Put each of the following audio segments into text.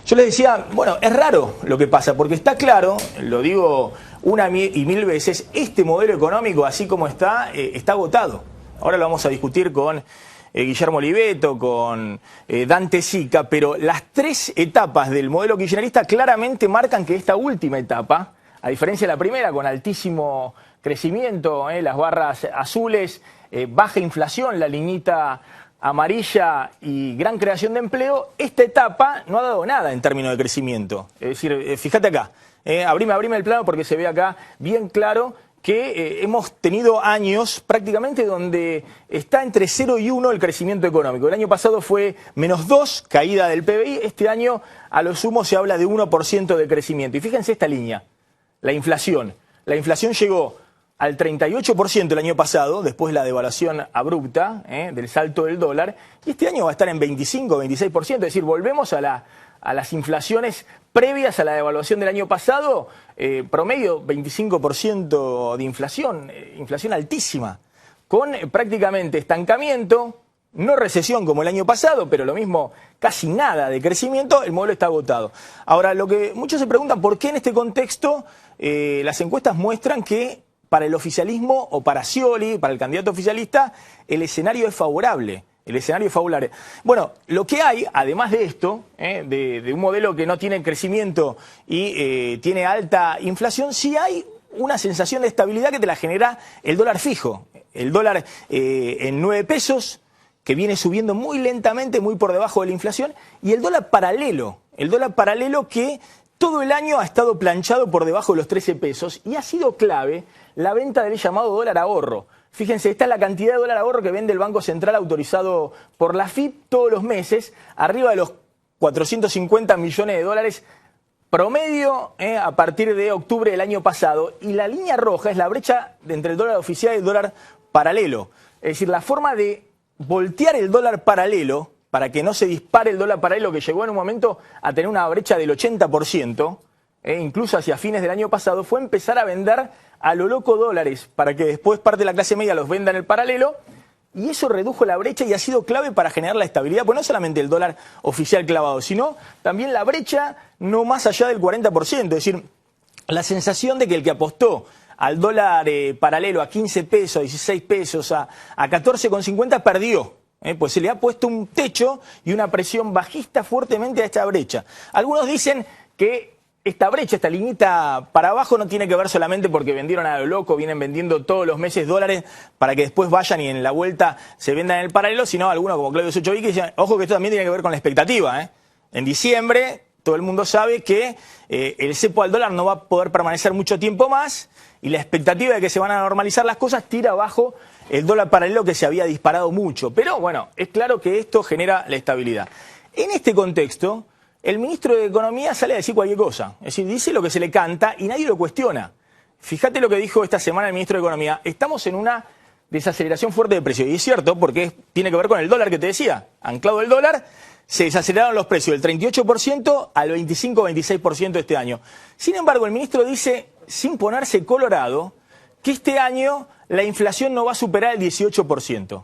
Yo les decía, bueno, es raro lo que pasa, porque está claro, lo digo una y mil veces, este modelo económico, así como está agotado. Ahora lo vamos a discutir con Guillermo Oliveto, con Dante Sica, pero las tres etapas del modelo kirchnerista claramente marcan que esta última etapa, a diferencia de la primera, con altísimo crecimiento, las barras azules, baja inflación, la liñita amarilla y gran creación de empleo, esta etapa no ha dado nada en términos de crecimiento. Es decir, fíjate acá, abrime el plano porque se ve acá bien claro que hemos tenido años prácticamente donde está entre 0 y 1 el crecimiento económico. El año pasado fue -2, caída del PBI, este año a lo sumo se habla de 1% de crecimiento. Y fíjense esta línea, la inflación. La inflación llegó al 38% el año pasado, después de la devaluación abrupta del salto del dólar, y este año va a estar en 25, 26%, es decir, volvemos a las inflaciones previas a la devaluación del año pasado, promedio 25% de inflación, inflación altísima, con prácticamente estancamiento, no recesión como el año pasado, pero lo mismo, casi nada de crecimiento, el modelo está agotado. Ahora, lo que muchos se preguntan, ¿por qué en este contexto las encuestas muestran que para el oficialismo o para Scioli, para el candidato oficialista, el escenario es favorable? El escenario es favorable. Bueno, lo que hay, además de esto, de un modelo que no tiene crecimiento y tiene alta inflación, sí hay una sensación de estabilidad que te la genera el dólar fijo. El dólar en 9 pesos, que viene subiendo muy lentamente, muy por debajo de la inflación, y el dólar paralelo que todo el año ha estado planchado por debajo de los 13 pesos y ha sido clave la venta del llamado dólar ahorro. Fíjense, esta es la cantidad de dólar ahorro que vende el Banco Central autorizado por la AFIP todos los meses, arriba de los 450 millones de dólares promedio a partir de octubre del año pasado. Y la línea roja es la brecha entre el dólar oficial y el dólar paralelo. Es decir, la forma de voltear el dólar paralelo para que no se dispare el dólar paralelo, que llegó en un momento a tener una brecha del 80%, incluso hacia fines del año pasado, fue empezar a vender a lo loco dólares para que después parte de la clase media los venda en el paralelo, y eso redujo la brecha y ha sido clave para generar la estabilidad, pues no solamente el dólar oficial clavado, sino también la brecha no más allá del 40%, es decir, la sensación de que el que apostó al dólar paralelo a 15 pesos, a 16 pesos, a 14,50 perdió. Pues se le ha puesto un techo y una presión bajista fuertemente a esta brecha. Algunos dicen que esta brecha, esta liñita para abajo no tiene que ver solamente porque vendieron a lo loco, vienen vendiendo todos los meses dólares para que después vayan y en la vuelta se vendan en el paralelo, sino algunos como Claudio Suchovicki dicen, ojo que esto también tiene que ver con la expectativa. En diciembre todo el mundo sabe que el cepo al dólar no va a poder permanecer mucho tiempo más y la expectativa de que se van a normalizar las cosas tira abajo el dólar paralelo que se había disparado mucho. Pero bueno, es claro que esto genera la estabilidad. En este contexto, el ministro de Economía sale a decir cualquier cosa. Es decir, dice lo que se le canta y nadie lo cuestiona. Fíjate lo que dijo esta semana el ministro de Economía. Estamos en una desaceleración fuerte de precios. Y es cierto, porque tiene que ver con el dólar que te decía. Anclado el dólar, se desaceleraron los precios del 38% al 25-26% este año. Sin embargo, el ministro dice, sin ponerse colorado, que este año la inflación no va a superar el 18%.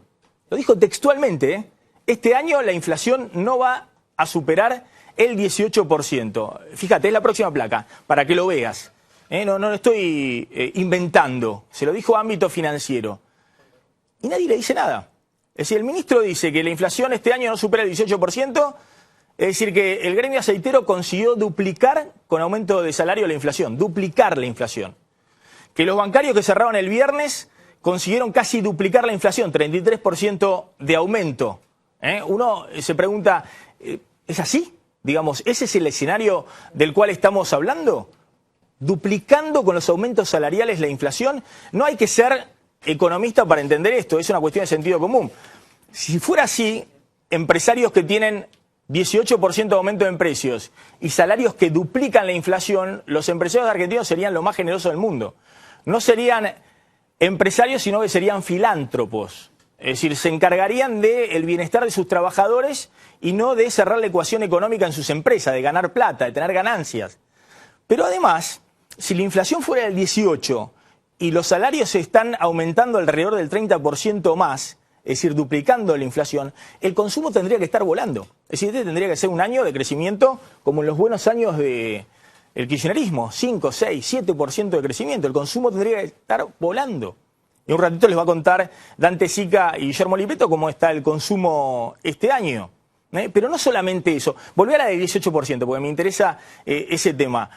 Lo dijo textualmente, Este año la inflación no va a superar el 18%. Fíjate, es la próxima placa, para que lo veas. No lo estoy inventando, se lo dijo ámbito financiero. Y nadie le dice nada. Es decir, el ministro dice que la inflación este año no supera el 18%, es decir, que el gremio aceitero consiguió duplicar con aumento de salario la inflación, duplicar la inflación. Que los bancarios que cerraron el viernes consiguieron casi duplicar la inflación, 33% de aumento. Uno se pregunta, ¿es así? Digamos, ¿ese es el escenario del cual estamos hablando? Duplicando con los aumentos salariales la inflación. No hay que ser economista para entender esto, es una cuestión de sentido común. Si fuera así, empresarios que tienen 18% de aumento en precios y salarios que duplican la inflación, los empresarios argentinos serían los más generosos del mundo. No serían empresarios, sino que serían filántropos. Es decir, se encargarían del bienestar de sus trabajadores y no de cerrar la ecuación económica en sus empresas, de ganar plata, de tener ganancias. Pero además, si la inflación fuera del 18% y los salarios se están aumentando alrededor del 30% más, es decir, duplicando la inflación, el consumo tendría que estar volando. Es decir, este tendría que ser un año de crecimiento como en los buenos años del kirchnerismo, 5, 6, 7% de crecimiento. El consumo tendría que estar volando. Y un ratito les va a contar Dante Sica y Guillermo Lipetto cómo está el consumo este año. Pero no solamente eso. Volví a la del 18%, porque me interesa ese tema.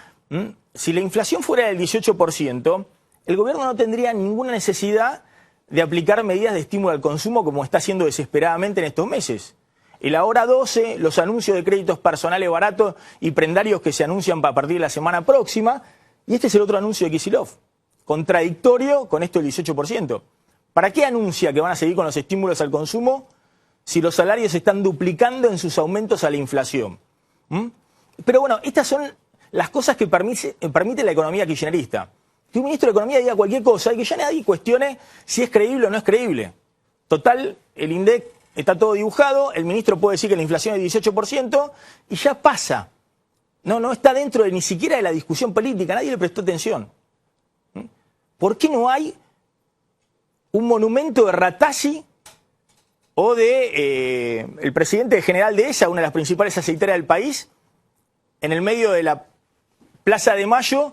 Si la inflación fuera del 18%, el gobierno no tendría ninguna necesidad de aplicar medidas de estímulo al consumo como está haciendo desesperadamente en estos meses. El ahora 12, los anuncios de créditos personales baratos y prendarios que se anuncian a partir de la semana próxima, y este es el otro anuncio de Kicillof, contradictorio con esto del 18%. ¿Para qué anuncia que van a seguir con los estímulos al consumo si los salarios se están duplicando en sus aumentos a la inflación? Pero bueno, estas son las cosas que permite la economía kirchnerista. Que un ministro de Economía diga cualquier cosa y que ya nadie cuestione si es creíble o no es creíble. Total, el INDEC está todo dibujado, el ministro puede decir que la inflación es 18% y ya pasa. No está dentro ni siquiera de la discusión política, nadie le prestó atención. ¿Por qué no hay un monumento de Rattasi o de el presidente general de esa, una de las principales aceiteras del país, en el medio de la Plaza de Mayo,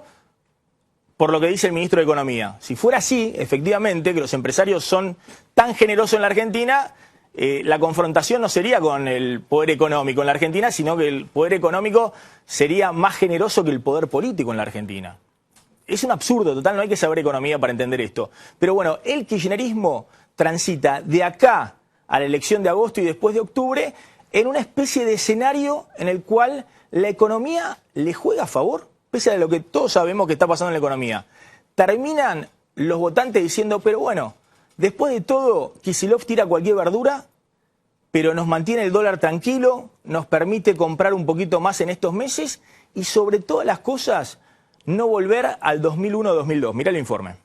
por lo que dice el ministro de Economía? Si fuera así, efectivamente, que los empresarios son tan generosos en la Argentina, la confrontación no sería con el poder económico en la Argentina, sino que el poder económico sería más generoso que el poder político en la Argentina. Es un absurdo total, no hay que saber economía para entender esto. Pero bueno, el kirchnerismo transita de acá a la elección de agosto y después de octubre en una especie de escenario en el cual la economía le juega a favor, pese a lo que todos sabemos que está pasando en la economía. Terminan los votantes diciendo, pero bueno, después de todo, Kicillof tira cualquier verdura, pero nos mantiene el dólar tranquilo, nos permite comprar un poquito más en estos meses y sobre todas las cosas, no volver al 2001-2002. Mirá el informe.